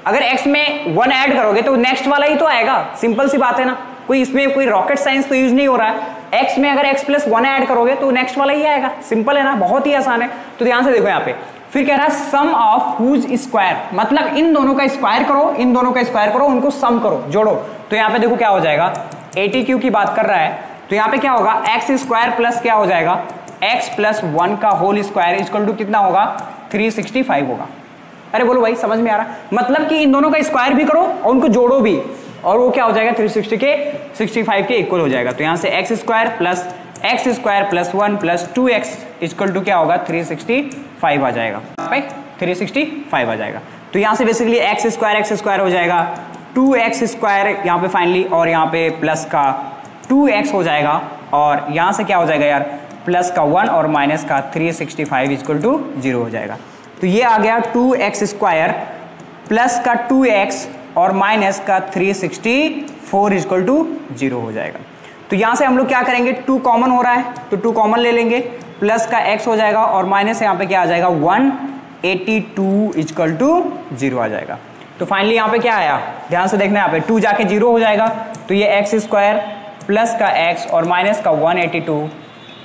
अगर x में 1 ऐड करोगे तो नेक्स्ट वाला ही तो आएगा, सिंपल सी बात है ना, कोई इसमें कोई रॉकेट साइंस तो यूज नहीं हो रहा है। x में अगर x प्लस 1 ऐड करोगे तो नेक्स्ट वाला ही आएगा, सिंपल है ना, बहुत ही आसान है। तो ध्यान से देखो यहाँ पे फिर कह रहा है सम ऑफ हुज स्क्वायर, मतलब इन दोनों का स्क्वायर करो, इन दोनों का स्क्वायर करो, उनको सम करो, जोड़ो। तो यहाँ पे देखो क्या हो जाएगा, 80 की बात कर रहा है तो यहाँ पे क्या होगा एक्स स्क्वायर प्लस क्या हो जाएगा x प्लस 1 का होल स्क्वायर इक्वल टू कितना होगा 365 होगा। अरे बोलो भाई समझ में आ रहा, मतलब कि इन दोनों का स्क्वायर भी करो और उनको जोड़ो भी और वो क्या हो जाएगा 365 के इक्वल हो जाएगा। तो यहाँ से x square plus 1 plus 2x equal to क्या होगा 365 आ जाएगा भाई, 365 आ जाएगा। तो यहाँ से बेसिकली एक्स स्क्वायर हो जाएगा 2x स्क्वायर यहाँ पे फाइनली, और यहाँ पे प्लस का 2x हो जाएगा और यहाँ से क्या हो जाएगा यार प्लस का 1 और माइनस का 365 इक्वल टू 0 हो जाएगा। तो ये आ गया 2x स्क्वायर प्लस का 2x और माइनस का 364 इक्वल टू 0 हो जाएगा। तो यहां से हम लोग क्या करेंगे, 2 कॉमन हो रहा है तो 2 कॉमन ले लेंगे, प्लस का x हो जाएगा और माइनस यहाँ पे क्या आ जाएगा 182 इक्वल टू 0 आ जाएगा। तो फाइनली यहाँ पे क्या आया, ध्यान से देखना, यहाँ पे 2 जाके 0 हो जाएगा। तो ये x स्क्वायर प्लस का x और माइनस का 182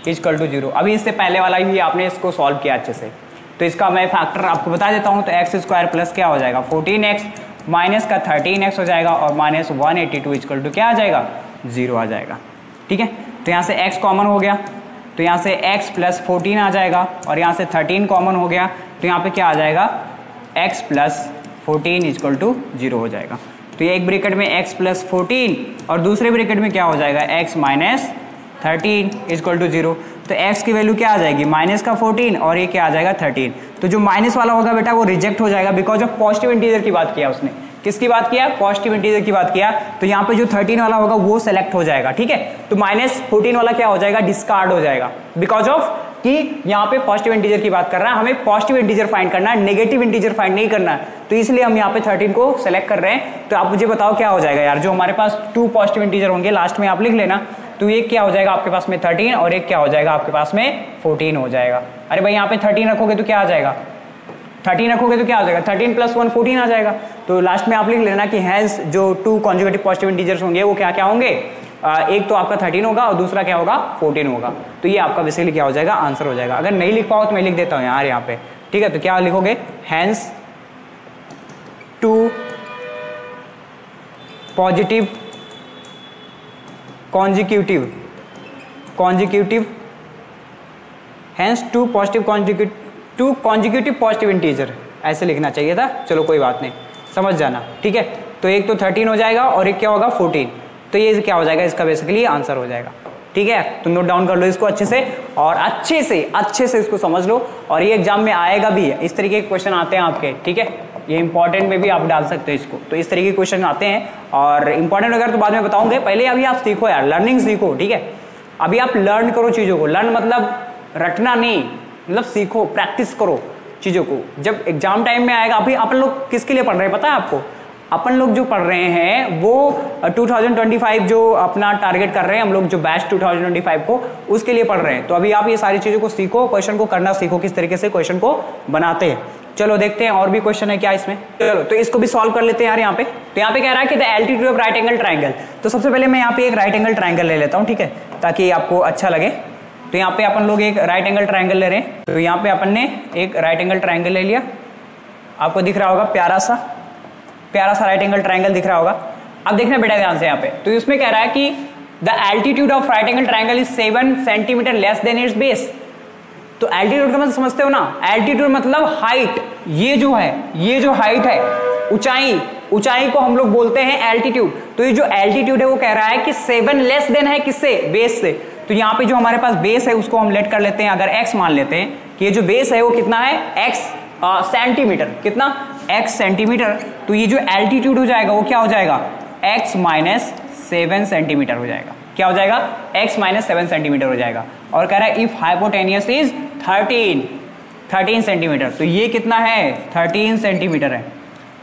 इक्वल टू 0। अभी इससे पहले वाला भी आपने इसको सॉल्व किया अच्छे से, तो इसका मैं फैक्टर आपको बता देता हूँ। तो एक्स स्क्वायर प्लस क्या हो जाएगा 14x माइनस का 13x हो जाएगा और माइनस 182 इक्वल टू क्या आ जाएगा 0 आ जाएगा, ठीक है। तो यहाँ से x कॉमन हो गया तो यहाँ से x प्लस 14 आ जाएगा और यहाँ से 13 कॉमन हो गया तो यहाँ पे क्या आ जाएगा x प्लस 14 इक्वल टू 0 हो जाएगा। तो ये एक ब्रैकेट में x प्लस 14 और दूसरे ब्रैकेट में क्या हो जाएगा x माइनस 13 इक्वल टू 0। तो x की वैल्यू क्या आ जाएगी माइनस का 14 और ये क्या आ जाएगा 13। तो जो माइनस वाला होगा बेटा वो रिजेक्ट हो जाएगा बिकॉज ऑफ पॉजिटिव इंटीजर की बात किया उसने, किसकी बात किया, पॉजिटिव इंटीजर की बात किया, तो यहाँ पे जो 13 वाला होगा वो सेलेक्ट हो जाएगा, ठीक है। तो -14 वाला क्या हो जाएगा, डिस्कार्ड हो जाएगा, बिकॉज ऑफ कि यहाँ पे पॉजिटिव इंटीजर की बात कर रहा है, हमें पॉजिटिव इंटीजर फाइंड करना है, नेगेटिव इंटीजर फाइंड नहीं करना है, तो इसलिए हम यहाँ पे 13 को सेलेक्ट कर रहे हैं। तो आप मुझे बताओ क्या हो जाएगा यार, जो हमारे पास 2 पॉजिटिव इंटीजर होंगे, लास्ट में आप लिख लेना, तो एक क्या हो जाएगा आपके पास में 13 और एक क्या हो जाएगा आपके पास में 14 हो जाएगा। अरे भाई यहाँ पे 13 रखोगे तो क्या आ जाएगा, 13 रखोगे तो क्या आ जाएगा, 13 + 1 14 आ जाएगा। तो लास्ट में आप लिख लेना कि हैंस जो 2 कॉन्जुगेटिव पॉजिटिव इंटीजर्स होंगे वो क्या क्या होंगे, एक तो आपका 13 होगा और दूसरा क्या होगा 14 होगा। तो ये आपका बेसिकली क्या हो जाएगा, आंसर हो जाएगा। अगर नहीं लिख पाओ तो मैं लिख देता हूँ यार यहाँ पे, ठीक है। तो क्या लिखोगे, hence 2 positive consecutive hence 2 consecutive positive integer, ऐसे लिखना चाहिए था, चलो कोई बात नहीं, समझ जाना, ठीक है। तो एक तो 13 हो जाएगा और एक क्या होगा 14, तो ये क्या हो जाएगा, इसका बेसिकली आंसर हो जाएगा, ठीक है। तो नोट डाउन कर लो इसको अच्छे से और अच्छे से इसको समझ लो, और ये एग्जाम में आएगा भी, इस तरीके के क्वेश्चन आते हैं आपके, ठीक है। ये इंपॉर्टेंट में भी आप डाल सकते हो इसको, तो इस तरीके के क्वेश्चन आते हैं, और इंपॉर्टेंट अगर तो बाद में बताऊंगे, पहले अभी आप सीखो यार, लर्निंग सीखो, ठीक है। अभी आप लर्न करो चीजों को, लर्न मतलब रटना नहीं, मतलब सीखो, प्रैक्टिस करो चीजों को, जब एग्जाम टाइम में आएगा। अभी अपन लोग किसके लिए पढ़ रहे हैं पता है आपको, अपन लोग जो पढ़ रहे हैं वो 2025 जो अपना टारगेट कर रहे हैं हम लोग, जो बैच 2025 को, उसके लिए पढ़ रहे हैं। तो अभी आप ये सारी चीजों को सीखो, क्वेश्चन को करना सीखो, किस तरीके से क्वेश्चन को बनाते हैं। चलो देखते हैं और भी क्वेश्चन है क्या इसमें, चलो तो इसको भी सॉल्व कर लेते हैं यार। यहाँ पे तो यहाँ पे कह रहा है कि the altitude of right angle triangle. तो सबसे पहले मैं यहाँ पे एक राइट एंगल ट्राइंगल ले लेता हूँ, ठीक है, ताकि आपको अच्छा लगे। तो यहाँ पे अपन लोग एक राइट एंगल ट्राइंगल ले रहे हैं, तो यहाँ पे अपन ने एक राइट एंगल ट्राइंगल ले लिया, आपको दिख रहा होगा प्यारा सा राइट एंगल ट्राइंगल दिख रहा होगा। अब देखना बेटा ध्यान से यहाँ पे, तो इसमें कह रहा है कि the altitude of right angle triangle is 7 centimetre less than it's base. तो एल्टीट्यूड का मतलब समझते हो ना, एल्टीट्यूड मतलब हाइट, ये जो हाइट है, ऊंचाई को हम लोग बोलते हैं एल्टीट्यूड। तो ये जो एल्टीट्यूड है वो कह रहा है कि 7 लेस देन है किससे, बेस से। तो यहाँ पे जो हमारे पास बेस है उसको हम लेट कर लेते हैं, अगर x मान लेते हैं कि ये जो बेस है वो कितना है, x सेंटीमीटर, कितना x सेंटीमीटर। तो ये जो एल्टीट्यूड हो जाएगा वो क्या हो जाएगा, x - 7 सेंटीमीटर हो जाएगा। क्या हो जाएगा, x - 7 सेंटीमीटर हो जाएगा। और कह रहा है इफ हाइपोटेनियस इज 13 सेंटीमीटर, तो ये कितना है, 13 सेंटीमीटर है।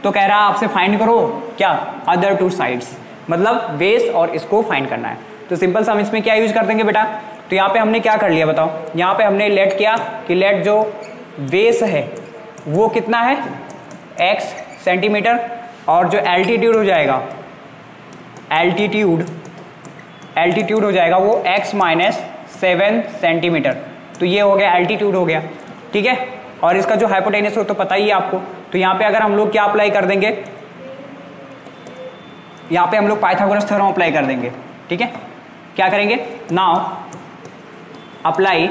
तो कह रहा है आपसे फाइंड करो क्या, अदर 2 साइड्स, मतलब बेस और इसको फाइंड करना है। तो सिंपल सा हम इसमें क्या यूज कर देंगे बेटा, तो यहाँ पे हमने क्या कर लिया बताओ, यहाँ पे हमने लेट किया कि लेट जो बेस है वो कितना है, x सेंटीमीटर, और जो एल्टीट्यूड हो जाएगा, एल्टीट्यूड हो जाएगा वो x - 7 सेंटीमीटर। तो ये हो गया एल्टीट्यूड हो गया, ठीक है। और इसका जो हाइपोटेनस हो तो पता ही है आपको। तो यहाँ पे अगर हम लोग क्या अप्लाई कर देंगे, यहाँ पे हम लोग पाइथागोरस थ्योरम अप्लाई कर देंगे, ठीक है। क्या करेंगे, नाउ अप्लाई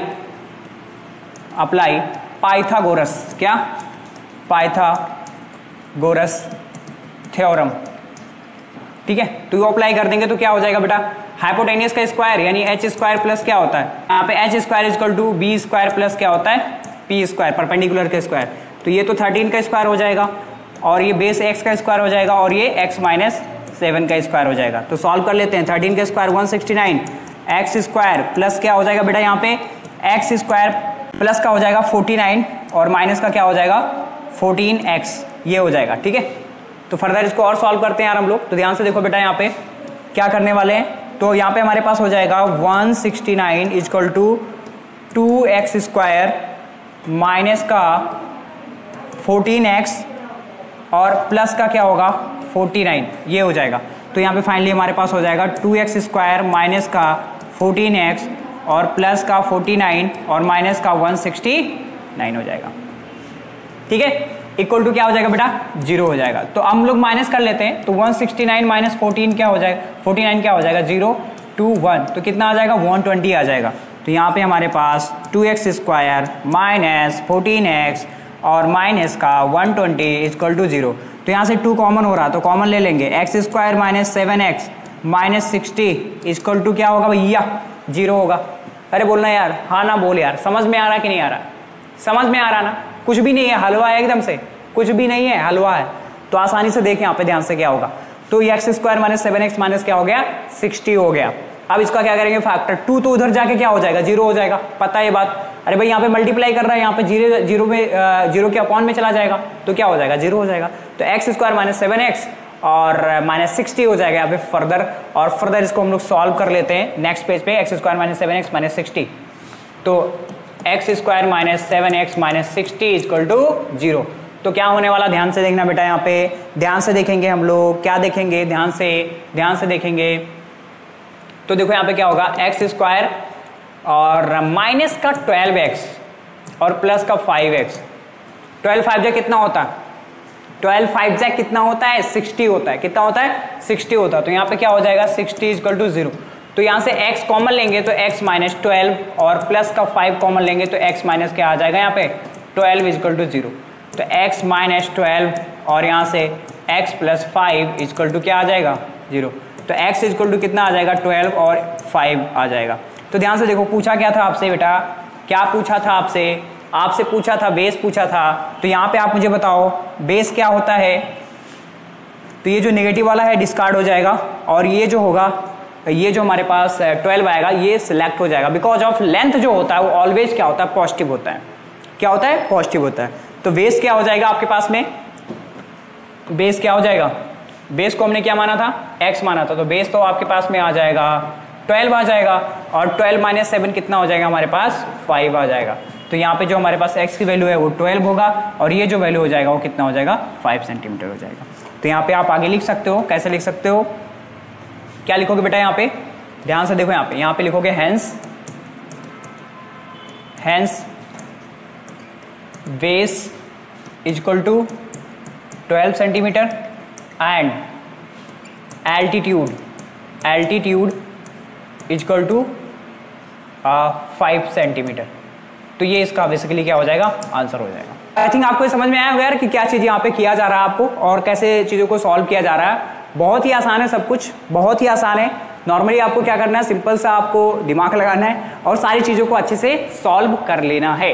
पाइथागोरस, क्या, पाइथागोरस थ्योरम, ठीक है। तो वो अप्लाई कर देंगे तो क्या हो जाएगा बेटा, हाइपोटेनियस का स्क्वायर यानी h² प्लस क्या होता है, यहाँ पे h² = b² प्लस क्या होता है, p², परपेंडिकुलर का स्क्वायर। तो ये तो 13 का स्क्वायर हो जाएगा, और ये बेस x का स्क्वायर हो जाएगा, और ये x - 7 का स्क्वायर हो जाएगा। तो सॉल्व कर लेते हैं, 13 का स्क्वायर 169, x² प्लस क्या हो जाएगा बेटा, यहाँ पे x² प्लस का हो जाएगा 49, और माइनस का क्या हो जाएगा 14x, ये हो जाएगा, ठीक है। तो फर्दर इसको और सॉल्व करते हैं यार हम लोग। तो ध्यान से देखो बेटा, यहाँ पे क्या करने वाले हैं, तो यहाँ पे हमारे पास हो जाएगा 169 = 2x² माइनस का 14x और प्लस का क्या होगा 49, ये हो जाएगा। तो यहाँ पे फाइनली हमारे पास हो जाएगा 2x² माइनस का 14x और प्लस का 49 और माइनस का 169 हो जाएगा, ठीक है। इक्वल टू क्या हो जाएगा बेटा, 0 हो जाएगा। तो हम लोग माइनस कर लेते हैं, तो 169 - 14 क्या हो जाएगा, 49 क्या हो जाएगा, 0 2 1, तो कितना आ जाएगा 120 आ जाएगा। तो यहाँ पे हमारे पास 2x² माइनस 14x और माइनस का 120 = 0। तो यहाँ से 2 कॉमन हो रहा, तो कॉमन ले लेंगे, x² - 7x - 60 = क्या होगा भैया, 0 होगा। अरे बोलना यार, हाँ ना बोल यार, समझ में आ रहा कि नहीं आ रहा, समझ में आ रहा ना, कुछ भी नहीं है, हलवा है एकदम से, कुछ भी नहीं है, हलवा है। तो आसानी से देखें यहाँ पे ध्यान से क्या होगा, तो ये x square minus 7x minus क्या हो गया 60 हो गया। अब इसका क्या करेंगे फैक्टर 2, तो उधर जाके क्या हो जाएगा 0 हो जाएगा, पता है ये बात। अरे भाई यहाँ पे मल्टीप्लाई कर रहा है, यहाँ पे जीरो के अपॉन में चला जाएगा तो क्या हो जाएगा 0 हो जाएगा। तो एक्स स्क्वायर माइनस 7x और माइनस 60 हो जाएगा यहाँ पे फर्दर, और फर्दर इसको हम लोग सॉल्व कर लेते हैं नेक्स्ट पेज पे। X square minus 7x minus 60, तो x square minus 7x minus 60 equal to 0। तो क्या होने वाला, ध्यान से देखना बेटा, यहाँ पे ध्यान से देखेंगे हम लोग, क्या देखेंगे ध्यान से देखेंगे। तो देखो यहाँ पे क्या होगा, एक्स स्क्वायर और माइनस का 12x और प्लस का 5x, 12 5 जा कितना होता है, 12 5 जा कितना होता है 60 होता है, कितना होता है 60 होता है। तो यहाँ पे क्या हो जाएगा 60 इक्वल टू 0। तो यहाँ से x कॉमन लेंगे तो x माइनस 12 और प्लस का 5 कॉमन लेंगे तो x माइनस क्या आ जाएगा यहाँ पे 12 इक्वल टू 0। तो x माइनस 12 और यहाँ से x प्लस 5 इक्वल टू क्या आ जाएगा 0। तो x इक्वल टू कितना आ जाएगा 12 और 5 आ जाएगा। तो ध्यान से देखो, पूछा क्या था आपसे बेटा, क्या पूछा था आपसे पूछा था बेस पूछा था। तो यहाँ पे आप मुझे बताओ बेस क्या होता है। तो ये जो नेगेटिव वाला है डिस्कार्ड हो जाएगा, और ये जो होगा, ये जो हमारे पास 12 आएगा ये सिलेक्ट हो जाएगा, बिकॉज ऑफ लेंथ जो होता है वो ऑलवेज क्या होता है पॉजिटिव होता है। क्या होता है पॉजिटिव होता है। तो बेस क्या हो जाएगा आपके पास में, बेस क्या हो जाएगा, बेस को हमने क्या माना था x माना था, तो बेस तो आपके पास में आ जाएगा 12 आ जाएगा, और 12 माइनस 7 कितना हो जाएगा हमारे पास 5 आ जाएगा। तो यहाँ पे जो हमारे पास x की वैल्यू है वो 12 होगा, और ये जो वैल्यू हो जाएगा वो कितना हो जाएगा 5 सेंटीमीटर हो जाएगा। तो यहाँ पे आप आगे लिख सकते हो, कैसे लिख सकते हो, क्या लिखोगे बेटा यहाँ पे ध्यान से देखो, यहाँ पे लिखोगे hence base equal to 12 centimetre and altitude equal to 5 centimetre. तो ये इसका बेसिकली क्या हो जाएगा आंसर हो जाएगा। आई थिंक आपको ये समझ में आया होगा यार कि क्या चीज यहाँ पे किया जा रहा है आपको, और कैसे चीजों को सॉल्व किया जा रहा है। बहुत ही आसान है, सब कुछ बहुत ही आसान है। नॉर्मली आपको क्या करना है, सिंपल सा आपको दिमाग लगाना है और सारी चीजों को अच्छे से सॉल्व कर लेना है।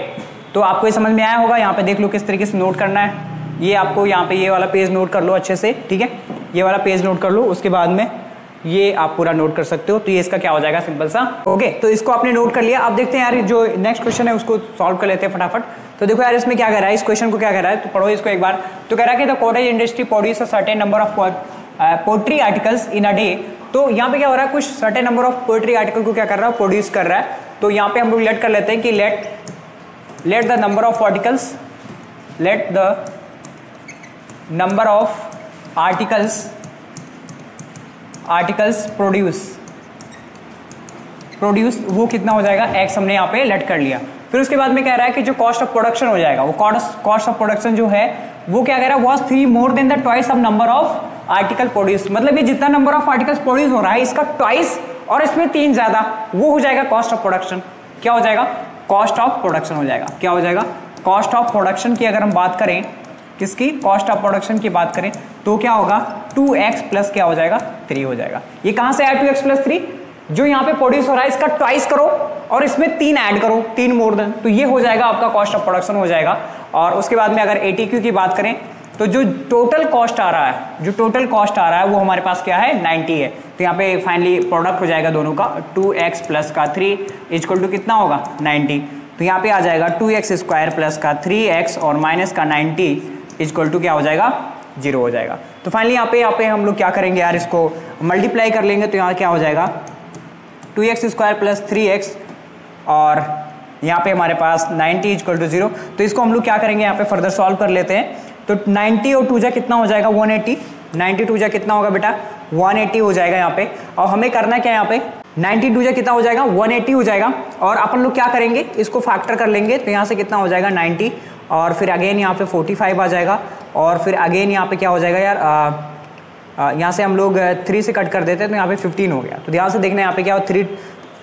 तो आपको ये समझ में आया होगा। यहाँ पे देख लो किस तरीके से नोट करना है। ये आपको यहाँ पे ये वाला पेज नोट कर लो अच्छे से, ठीक है, ये वाला पेज नोट कर लो, उसके बाद में ये आप पूरा नोट कर सकते हो। तो ये इसका क्या हो जाएगा सिंपल सा, ओके। तो इसको आपने नोट कर लिया। अब देखते हैं यार जो नेक्स्ट क्वेश्चन है उसको सॉल्व कर लेते हैं फटाफट। तो देखो यार इसमें क्या कह रहा है, इस क्वेश्चन को क्या कह रहा है, तो पढ़ो इसको एक बार। तो कह रहा है कि the cottage industry produce a certain number of poetry articles in a day. तो यहाँ पे क्या हो रहा है, कुछ certain number of poetry article को क्या कर रहा है प्रोड्यूस कर रहा है। तो यहाँ पे हम लोग लेट कर लेते हैं कि let the number of articles, let the number of articles produce वो कितना हो जाएगा x हमने यहाँ पे लेट कर लिया। फिर उसके बाद में कह रहा है कि जो कॉस्ट ऑफ प्रोडक्शन हो जाएगा, वो कॉस्ट ऑफ प्रोडक्शन जो है वो क्या कह रहा है, was 3 more than the twice of number of article produce. मतलब ये जितना नंबर ऑफ आर्टिकल्स प्रोड्यूस हो रहा है इसका ट्वाइस और इसमें 3 ज्यादा, वो हो जाएगा कॉस्ट ऑफ प्रोडक्शन। क्या हो जाएगा, कॉस्ट ऑफ प्रोडक्शन हो जाएगा। क्या हो जाएगा, कॉस्ट ऑफ प्रोडक्शन की अगर हम बात करें, किसकी, कॉस्ट ऑफ प्रोडक्शन की बात करें, तो क्या होगा 2x प्लस क्या हो जाएगा 3 हो जाएगा। ये कहां से आया 2x प्लस 3, जो यहाँ पे प्रोड्यूस हो रहा है इसका ट्वाइस करो और इसमें 3 ऐड करो, 3 मोर देन, तो ये हो जाएगा आपका कॉस्ट ऑफ प्रोडक्शन हो जाएगा। और उसके बाद में अगर ATQ की बात करें तो जो टोटल कॉस्ट आ रहा है, वो हमारे पास क्या है 90 है। तो यहाँ पे फाइनली प्रोडक्ट हो जाएगा दोनों का 2x प्लस का 3 इक्वल टू कितना होगा 90। तो यहाँ पे आ जाएगा 2x स्क्वायर प्लस का 3x और माइनस का 90 इक्वल टू क्या हो जाएगा 0 हो जाएगा। तो फाइनली यहाँ पे हम लोग क्या करेंगे यार, इसको मल्टीप्लाई कर लेंगे। तो यहाँ क्या हो जाएगा 2x स्क्वायर प्लस 3x और यहाँ पे हमारे पास 90 इक्वल टू 0। तो इसको हम लोग क्या करेंगे, यहाँ पे फर्दर सॉल्व कर लेते हैं। तो 90 और 2 जा कितना हो जाएगा 180, 90 2 जा कितना होगा बेटा 180 हो जाएगा यहाँ पे। और हमें करना क्या है यहाँ पे, 90 2 जा कितना हो जाएगा 180 हो जाएगा। और अपन लोग क्या करेंगे, इसको फैक्टर कर लेंगे। तो यहाँ से कितना हो जाएगा 90 और फिर अगेन यहाँ पे 45 आ जाएगा और फिर अगेन यहाँ पे क्या हो जाएगा यार, यहाँ से हम लोग 3 से कट कर देते हैं तो यहाँ पे 15 हो गया। तो ध्यान से देखना यहाँ पे क्या हो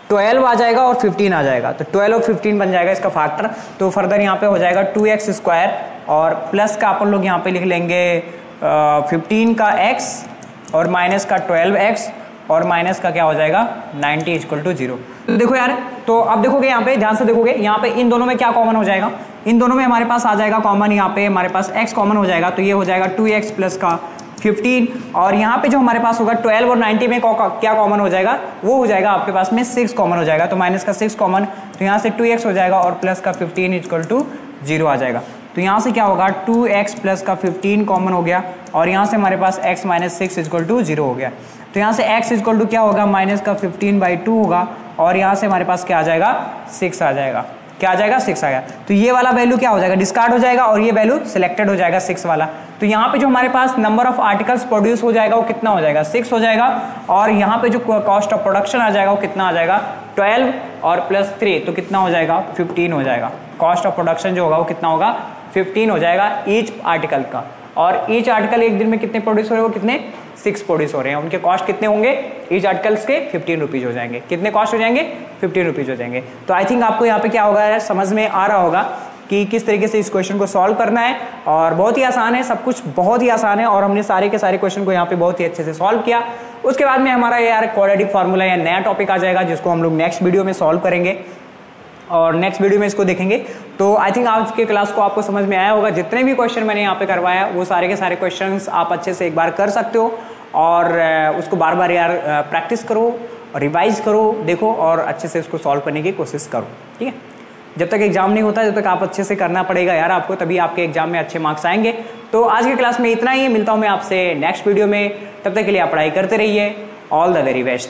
12 आ जाएगा और 15 आ जाएगा। तो 12 और 15 बन जाएगा इसका फैक्टर। तो फर्दर यहाँ पे हो जाएगा 2x स्क्वायर और प्लस का अपन लोग यहाँ पे लिख लेंगे 15 का x और माइनस का 12x और माइनस का क्या हो जाएगा 90 इक्वल टू 0। तो देखो यार, तो अब देखोगे यहाँ पे ध्यान से देखोगे, यहाँ पे इन दोनों में क्या कॉमन हो जाएगा, इन दोनों में हमारे पास आ जाएगा कॉमन, यहाँ पे हमारे पास x कॉमन हो जाएगा, तो ये हो जाएगा 2x प्लस का 15, और यहाँ पे जो हमारे पास होगा 12 और 90 में क्या कॉमन हो जाएगा, वो हो जाएगा आपके पास में 6 कॉमन हो जाएगा, तो माइनस का 6 कॉमन, तो यहाँ से 2x हो जाएगा और प्लस का 15 इक्वल टू 0 आ जाएगा। तो यहाँ से क्या होगा 2x प्लस का 15 कॉमन हो गया, और यहाँ से हमारे पास x माइनस 6 इक्वल टू 0 हो गया। तो यहाँ से x इक्वल टू क्या होगा माइनस का 15/2 होगा, और यहाँ से हमारे पास क्या आ जाएगा 6 आ जाएगा, क्या आ जाएगा 6 आ गया। तो ये वाला वैल्यू क्या हो जाएगा डिस्कार्ड हो जाएगा, और ये वैल्यू सिलेक्टेड हो जाएगा 6 वाला। तो यहाँ पे जो हमारे पास नंबर ऑफ आर्टिकल्स प्रोड्यूस हो जाएगा वो कितना हो जाएगा 6 हो जाएगा, और यहाँ पे जो कॉस्ट ऑफ प्रोडक्शन आ जाएगा वो कितना आ जाएगा 12 और प्लस 3, तो कितना हो जाएगा 15 हो जाएगा। कॉस्ट ऑफ प्रोडक्शन जो होगा वो कितना होगा 15 हो जाएगा ईच आर्टिकल का, और ईच आर्टिकल एक दिन में कितने प्रोड्यूस हो रहे हैं, वो कितने 6 प्रोड्यूस हो रहे हैं, उनके कॉस्ट कितने होंगे ईच आर्टिकल्स के 15 रुपीज हो जाएंगे। कितने कॉस्ट हो जाएंगे 15 रुपीज हो जाएंगे। तो आई थिंक आपको यहाँ पे क्या होगा समझ में आ रहा होगा कि किस तरीके से इस क्वेश्चन को सॉल्व करना है, और बहुत ही आसान है, सब कुछ बहुत ही आसान है, और हमने सारे के सारे क्वेश्चन को यहाँ पे बहुत ही अच्छे से सॉल्व किया। उसके बाद में हमारा यार क्वाड्रेटिक फार्मूला या नया टॉपिक आ जाएगा जिसको हम लोग नेक्स्ट वीडियो में सॉल्व करेंगे, और नेक्स्ट वीडियो में इसको देखेंगे। तो आई थिंक आज के क्लास को आपको समझ में आया होगा, जितने भी क्वेश्चन मैंने यहाँ पे करवाया वो सारे के सारे क्वेश्चंस आप अच्छे से एक बार कर सकते हो, और उसको बार बार यार प्रैक्टिस करो, रिवाइज करो, देखो, और अच्छे से इसको सॉल्व करने की कोशिश करो, ठीक है। जब तक एग्जाम नहीं होता, जब तक आप अच्छे से करना पड़ेगा यार आपको, तभी आपके एग्जाम में अच्छे मार्क्स आएंगे। तो आज के क्लास में इतना ही, मिलता हूँ मैं आपसे नेक्स्ट वीडियो में, तब तक के लिए आप पढ़ाई करते रहिए। All the very best.